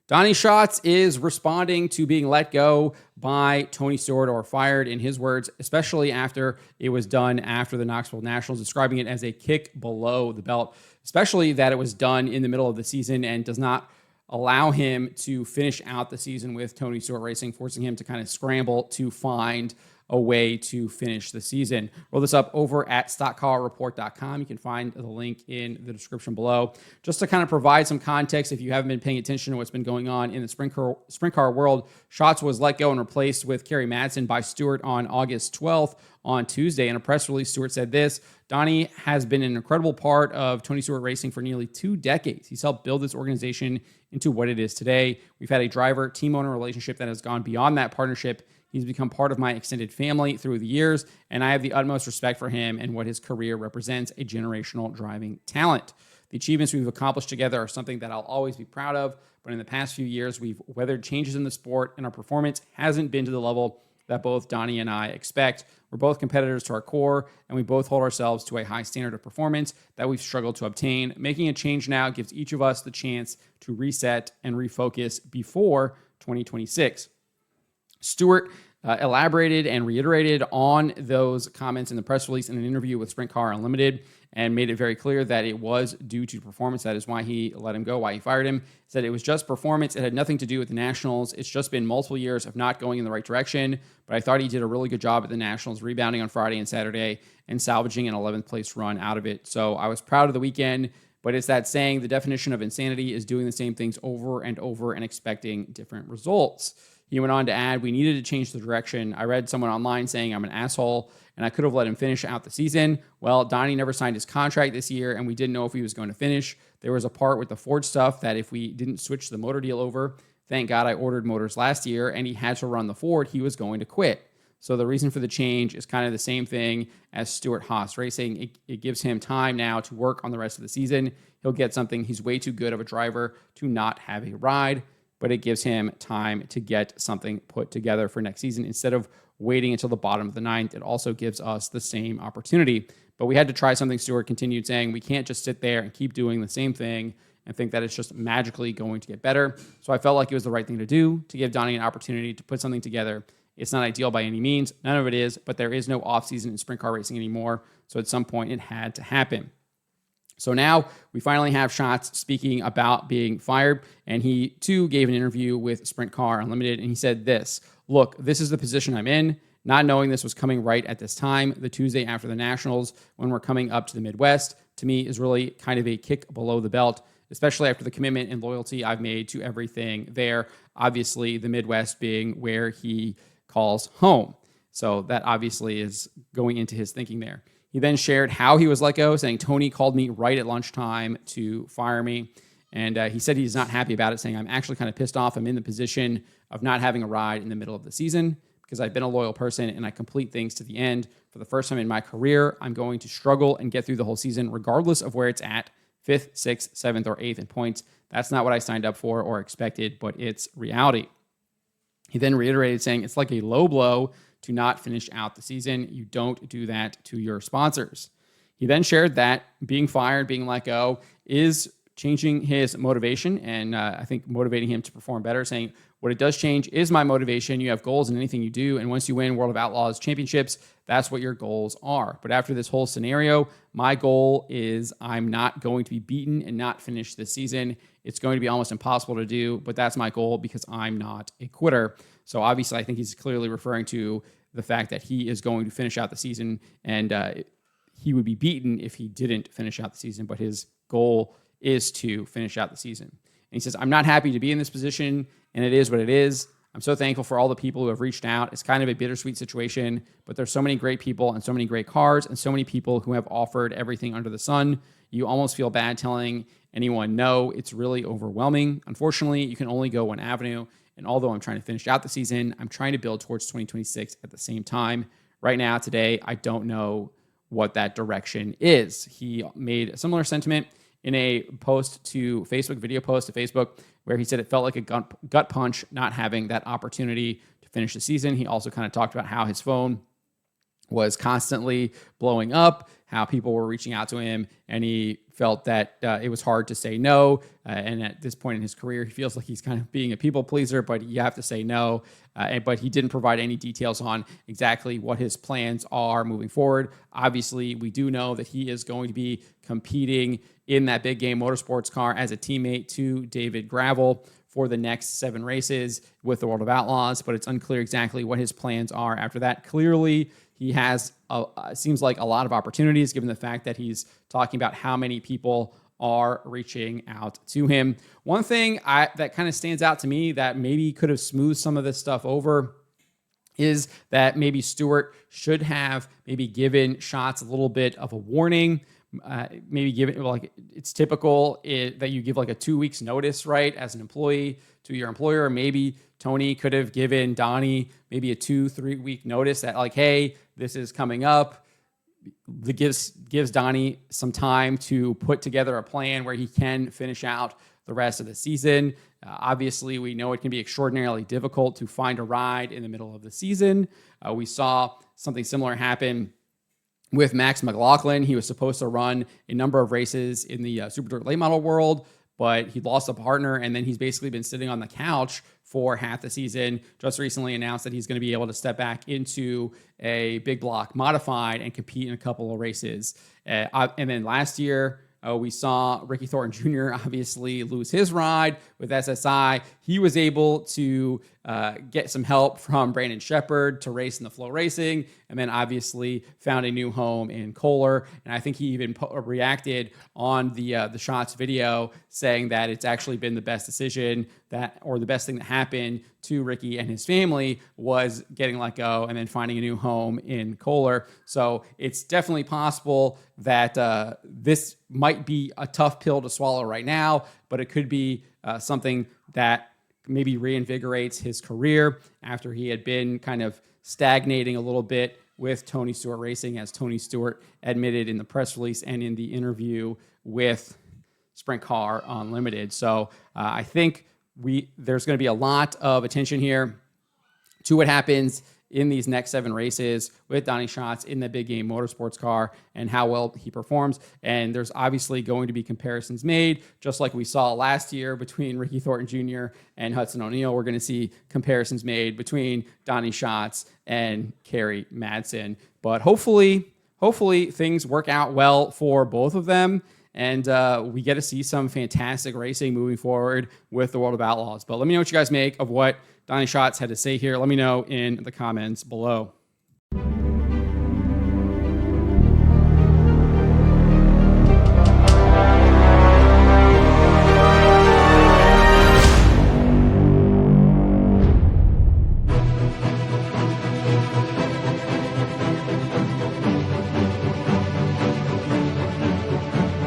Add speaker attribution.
Speaker 1: Donnie Shots is responding to being let go by Tony Stewart, or fired in his words, especially after it was done after the Knoxville Nationals, describing it as a kick below the belt, especially that it was done in the middle of the season and does not allow him to finish out the season with Tony Stewart Racing, forcing him to kind of scramble to find a way to finish the season. Roll this up over at stockcarreport.com. You can find the link in the description below. Just to kind of provide some context, if you haven't been paying attention to what's been going on in the sprint car world, Schatz was let go and replaced with Kerry Madsen by Stewart on August 12th. On Tuesday, in a press release, Stewart said this: Donnie has been an incredible part of Tony Stewart Racing for nearly 2 decades. He's helped build this organization into what it is today. We've had a driver-team owner relationship that has gone beyond that partnership. He's become part of my extended family through the years, and I have the utmost respect for him and what his career represents, a generational driving talent. The achievements we've accomplished together are something that I'll always be proud of, but in the past few years, we've weathered changes in the sport, and our performance hasn't been to the level that both Donnie and I expect. We're both competitors to our core, and we both hold ourselves to a high standard of performance that we've struggled to obtain. Making a change now gives each of us the chance to reset and refocus before 2026. Stewart elaborated and reiterated on those comments in the press release in an interview with Sprint Car Unlimited, and made it very clear that it was due to performance. That is why he let him go, why he fired him. He said it was just performance. It had nothing to do with the Nationals. It's just been multiple years of not going in the right direction, but I thought he did a really good job at the Nationals, rebounding on Friday and Saturday and salvaging an 11th place run out of it. So I was proud of the weekend, but it's that saying, the definition of insanity is doing the same things over and over and expecting different results. He went on to add, we needed to change the direction. I read someone online saying I'm an asshole and I could have let him finish out the season. Well, Donnie never signed his contract this year, and we didn't know if he was going to finish. There was a part with the Ford stuff that if we didn't switch the motor deal over, thank God I ordered motors last year, and he had to run the Ford, he was going to quit. So the reason for the change is kind of the same thing as Stewart-Haas Racing. It gives him time now to work on the rest of the season. He'll get something. He's way too good of a driver to not have a ride, but it gives him time to get something put together for next season instead of waiting until the bottom of the ninth. It also gives us the same opportunity. But we had to try something. Stewart continued saying, we can't just sit there and keep doing the same thing and think that it's just magically going to get better. So I felt like it was the right thing to do, to give Donnie an opportunity to put something together. It's not ideal by any means. None of it is, but there is no offseason in sprint car racing anymore. So at some point it had to happen. So now we finally have Schatz speaking about being fired, and he too gave an interview with Sprint Car Unlimited, and he said this: look, this is the position I'm in. Not knowing this was coming right at this time, the Tuesday after the Nationals, when we're coming up to the Midwest, to me is really kind of a kick below the belt, especially after the commitment and loyalty I've made to everything there. Obviously, the Midwest being where he calls home. So that obviously is going into his thinking there. He then shared how he was let go, saying, Tony called me right at lunchtime to fire me. And he said he's not happy about it, saying, I'm actually kind of pissed off. I'm in the position of not having a ride in the middle of the season because I've been a loyal person and I complete things to the end. For the first time in my career, I'm going to struggle and get through the whole season, regardless of where it's at, 5th, 6th, 7th, or 8th in points. That's not what I signed up for or expected, but it's reality. He then reiterated, saying, it's like a low blow to not finish out the season. You don't do that to your sponsors. He then shared that being fired, being let go, is changing his motivation and I think motivating him to perform better, saying, what it does change is my motivation. You have goals in anything you do, and once you win World of Outlaws championships, that's what your goals are. But after this whole scenario, my goal is I'm not going to be beaten and not finish this season. It's going to be almost impossible to do, but that's my goal because I'm not a quitter. So obviously, I think he's clearly referring to the fact that he is going to finish out the season, and he would be beaten if he didn't finish out the season, but his goal is to finish out the season. And he says, I'm not happy to be in this position, and it is what it is. I'm so thankful for all the people who have reached out. It's kind of a bittersweet situation, but there's so many great people and so many great cars and so many people who have offered everything under the sun. You almost feel bad telling anyone no. It's really overwhelming. Unfortunately, you can only go one avenue. And although I'm trying to finish out the season, I'm trying to build towards 2026 at the same time. Right now, today, I don't know what that direction is. He made a similar sentiment in a post to Facebook, video post to Facebook, where he said it felt like a gut punch not having that opportunity to finish the season. He also kind of talked about how his phone was constantly blowing up, how people were reaching out to him, and he felt that it was hard to say no. And at this point in his career, he feels like he's kind of being a people pleaser, but you have to say no. But he didn't provide any details on exactly what his plans are moving forward. Obviously, we do know that he is going to be competing in that big game motorsports car as a teammate to David Gravel for the next 7 races with the World of Outlaws, but it's unclear exactly what his plans are after that. Clearly, he has, seems like, a lot of opportunities given the fact that he's talking about how many people are reaching out to him. One thing that kind of stands out to me that maybe could have smoothed some of this stuff over is that maybe Stewart should have maybe given Schatz a little bit of a warning. Maybe give it, like, it's typical that you give like a 2 weeks notice, right, as an employee to your employer. Maybe Tony could have given Donnie maybe a 2-3 week notice that, like, hey, this is coming up. That gives Donnie some time to put together a plan where he can finish out the rest of the season. Obviously, we know it can be extraordinarily difficult to find a ride in the middle of the season. We saw something similar happen with Max McLaughlin. He was supposed to run a number of races in the Superdirt late model world, but he lost a partner, and then he's basically been sitting on the couch for half the season. Just recently announced that he's going to be able to step back into a big block modified and compete in a couple of races. And then last year, we saw Ricky Thornton Jr. obviously lose his ride with SSI. He was able to get some help from Brandon Shepard to race in the Flow Racing, and then obviously found a new home in Kohler. And I think he even reacted on the Shots video saying that it's actually been the best decision or the best thing that happened to Ricky and his family was getting let go and then finding a new home in Kohler. So it's definitely possible that this might be a tough pill to swallow right now, but it could be something that maybe reinvigorates his career after he had been kind of stagnating a little bit with Tony Stewart Racing, as Tony Stewart admitted in the press release and in the interview with Sprint Car Unlimited. So I think there's going to be a lot of attention here to what happens in these next 7 races with Donny Shots in the big game motorsports car and how well he performs. And there's obviously going to be comparisons made, just like we saw last year between Ricky Thornton Jr. and Hudson O'Neal. We're going to see comparisons made between Donny Shots and Kerry Madsen. But hopefully things work out well for both of them, and we get to see some fantastic racing moving forward with the World of Outlaws. But let me know what you guys make of what Donny Shots had to say here. Let me know in the comments below.